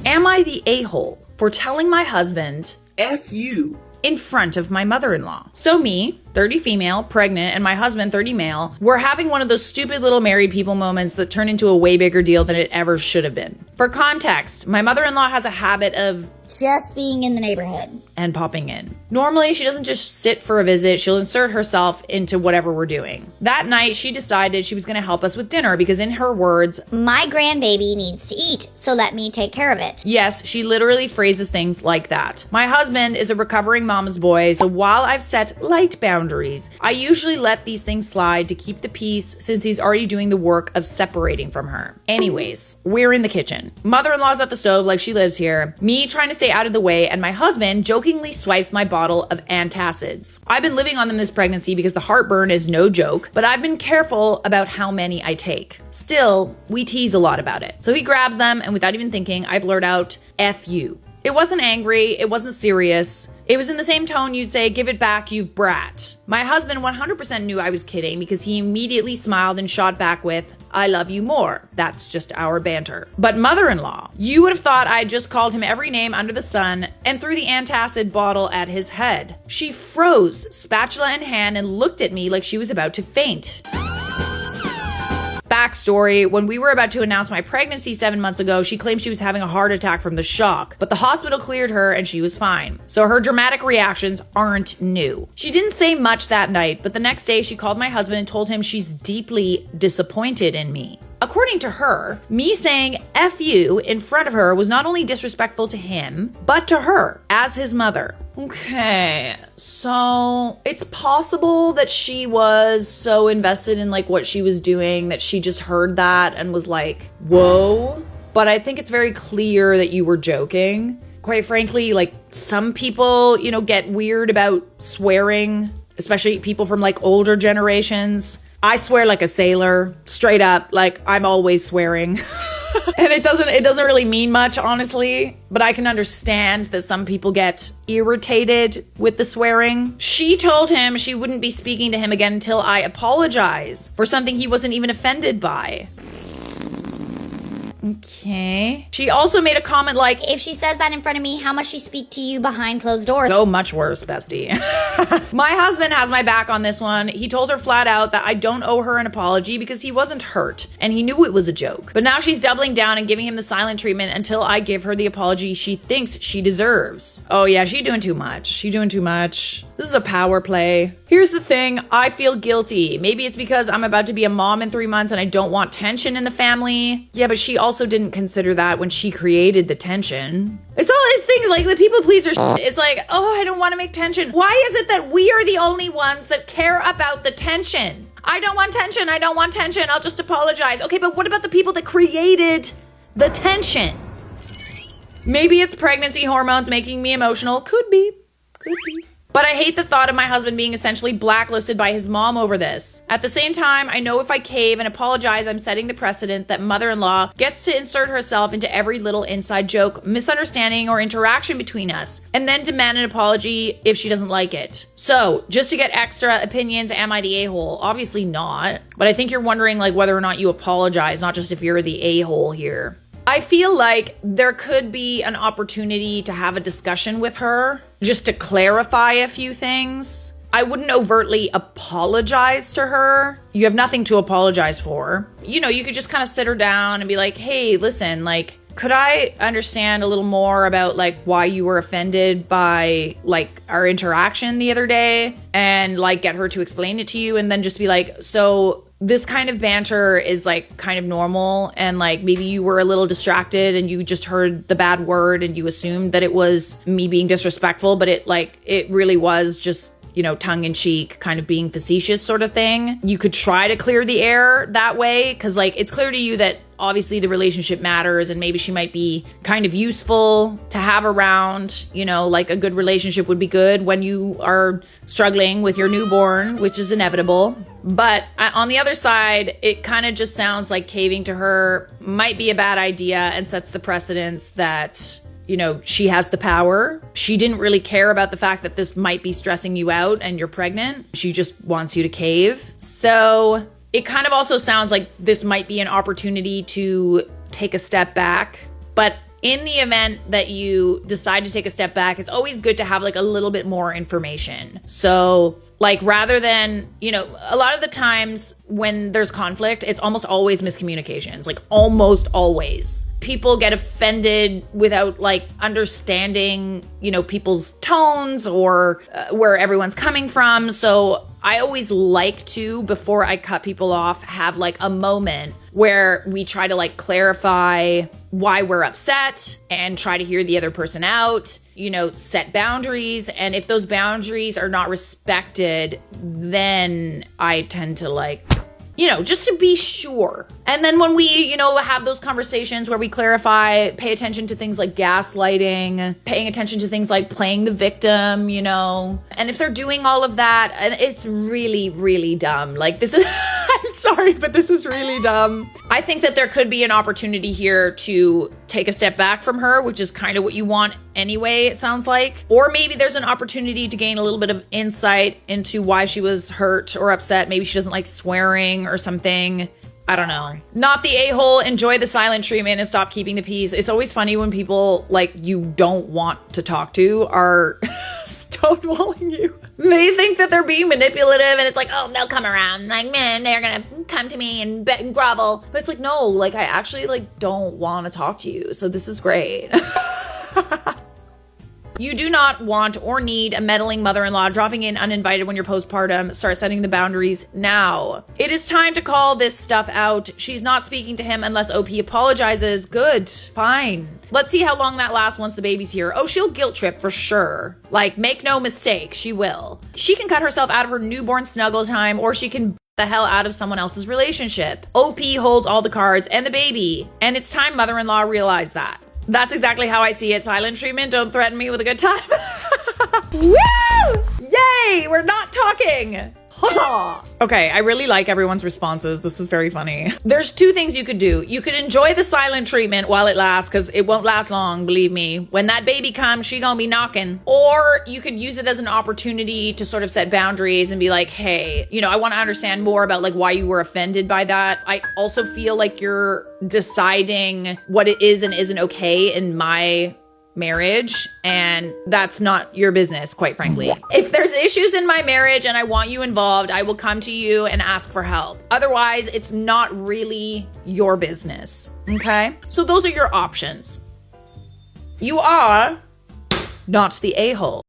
Am I the a-hole for telling my husband F you in front of my mother-in-law? So me, 30 female, pregnant, and my husband, 30 male, we're having one of those stupid little married people moments that turn into a way bigger deal than it ever should have been. For context, my mother-in-law has a habit of just being in the neighborhood and popping in. Normally, she doesn't just sit for a visit, she'll insert herself into whatever we're doing. That night, she decided she was gonna help us with dinner because in her words, my grandbaby needs to eat, so let me take care of it. Yes, she literally phrases things like that. My husband is a recovering mama's boy, so while I've set light boundaries, I usually let these things slide to keep the peace since he's already doing the work of separating from her. Anyways, we're in the kitchen. Mother-in-law's at the stove like she lives here, me trying to stay out of the way, and my husband jokingly swipes my bottle of antacids. I've been living on them this pregnancy because the heartburn is no joke, but I've been careful about how many I take. Still, we tease a lot about it. So he grabs them, and without even thinking, I blurt out, F you. It wasn't angry, it wasn't serious. It was in the same tone you'd say, give it back, you brat. My husband 100% knew I was kidding because he immediately smiled and shot back with, I love you more. That's just our banter. But mother-in-law, you would have thought I just called him every name under the sun and threw the antacid bottle at his head. She froze, spatula in hand, and looked at me like she was about to faint. Backstory, when we were about to announce my pregnancy 7 months ago, she claimed she was having a heart attack from the shock, but the hospital cleared her and she was fine. So her dramatic reactions aren't new. She didn't say much that night, but the next day she called my husband and told him she's deeply disappointed in me. According to her, me saying F you in front of her was not only disrespectful to him, but to her as his mother. Okay, so it's possible that she was so invested in like what she was doing that she just heard that and was like, whoa. But I think it's very clear that you were joking. Quite frankly, like some people, get weird about swearing, especially people from like older generations. I swear like a sailor, straight up, like I'm always swearing. And it doesn't really mean much, honestly, but I can understand that some people get irritated with the swearing. She told him she wouldn't be speaking to him again until I apologize for something he wasn't even offended by. Okay. She also made a comment like, if she says that in front of me, how must she speak to you behind closed doors? So much worse, bestie. My husband has my back on this one. He told her flat out that I don't owe her an apology because he wasn't hurt and he knew it was a joke. But now she's doubling down and giving him the silent treatment until I give her the apology she thinks she deserves. Oh yeah, she's doing too much. This is a power play. Here's the thing, I feel guilty. Maybe it's because I'm about to be a mom in 3 months and I don't want tension in the family. Yeah, but she also didn't consider that when she created the tension. It's all these things like the people pleaser shit. It's like, oh, I don't want to make tension. Why is it that we are the only ones that care about the tension? I don't want tension. I'll just apologize. Okay, but what about the people that created the tension? Maybe it's pregnancy hormones making me emotional. Could be. But I hate the thought of my husband being essentially blacklisted by his mom over this. At the same time, I know if I cave and apologize, I'm setting the precedent that mother-in-law gets to insert herself into every little inside joke, misunderstanding, or interaction between us, and then demand an apology if she doesn't like it. So, just to get extra opinions, am I the a-hole? Obviously not. But I think you're wondering like whether or not you apologize, not just if you're the a-hole here. I feel like there could be an opportunity to have a discussion with her just to clarify a few things. I wouldn't overtly apologize to her. You have nothing to apologize for. You could just kind of sit her down and be like, hey, listen, like, could I understand a little more about like why you were offended by like our interaction the other day and like get her to explain it to you and then just be like, so this kind of banter is like kind of normal and like maybe you were a little distracted and you just heard the bad word and you assumed that it was me being disrespectful, but it really was just, tongue-in-cheek kind of being facetious sort of thing. You could try to clear the air that way because like it's clear to you that obviously the relationship matters and maybe she might be kind of useful to have around, like a good relationship would be good when you are struggling with your newborn, which is inevitable. But on the other side, it kind of just sounds like caving to her might be a bad idea and sets the precedence that, she has the power. She didn't really care about the fact that this might be stressing you out and you're pregnant. She just wants you to cave. So it kind of also sounds like this might be an opportunity to take a step back. But in the event that you decide to take a step back, it's always good to have like a little bit more information. So like rather than, you know, a lot of the times when there's conflict, it's almost always miscommunications, like almost always. People get offended without like understanding, you know, people's tones or where everyone's coming from. So I always like to, before I cut people off, have like a moment where we try to like clarify why we're upset and try to hear the other person out, you know, set boundaries. And if those boundaries are not respected, then I tend to like, you know, just to be sure. And then when we, you know, have those conversations where we clarify, pay attention to things like gaslighting, paying attention to things like playing the victim, you know, and if they're doing all of that, it's really, really dumb. Like this is, I'm sorry, but this is really dumb. I think that there could be an opportunity here to take a step back from her, which is kind of what you want anyway, it sounds like. Or maybe there's an opportunity to gain a little bit of insight into why she was hurt or upset. Maybe she doesn't like swearing or something. I don't know. Not the a-hole. Enjoy the silent treatment and stop keeping the peace. It's always funny when people like you don't want to talk to are stonewalling you. They think that they're being manipulative and it's like, oh, they'll come around. Like, man, they're gonna come to me and bet and grovel. But it's like, no, like I actually like don't want to talk to you. So this is great. You do not want or need a meddling mother-in-law dropping in uninvited when you're postpartum. Start setting the boundaries now. It is time to call this stuff out. She's not speaking to him unless OP apologizes. Good, fine. Let's see how long that lasts once the baby's here. Oh, she'll guilt trip for sure. Like, make no mistake, she will. She can cut herself out of her newborn snuggle time, or she can the hell out of someone else's relationship. OP holds all the cards and the baby. And it's time mother-in-law realized that. That's exactly how I see it. Silent treatment. Don't threaten me with a good time. Woo! Yay! We're not talking. Okay, I really like everyone's responses. This is very funny. There's two things you could do. You could enjoy the silent treatment while it lasts, because it won't last long, believe me. When that baby comes, she gonna be knocking. Or you could use it as an opportunity to sort of set boundaries and be like, hey, you know, I want to understand more about like why you were offended by that. I also feel like you're deciding what it is and isn't okay in my marriage, and that's not your business, quite frankly. If there's issues in my marriage and I want you involved, I will come to you and ask for help. Otherwise, it's not really your business, okay? So those are your options. You are not the a-hole.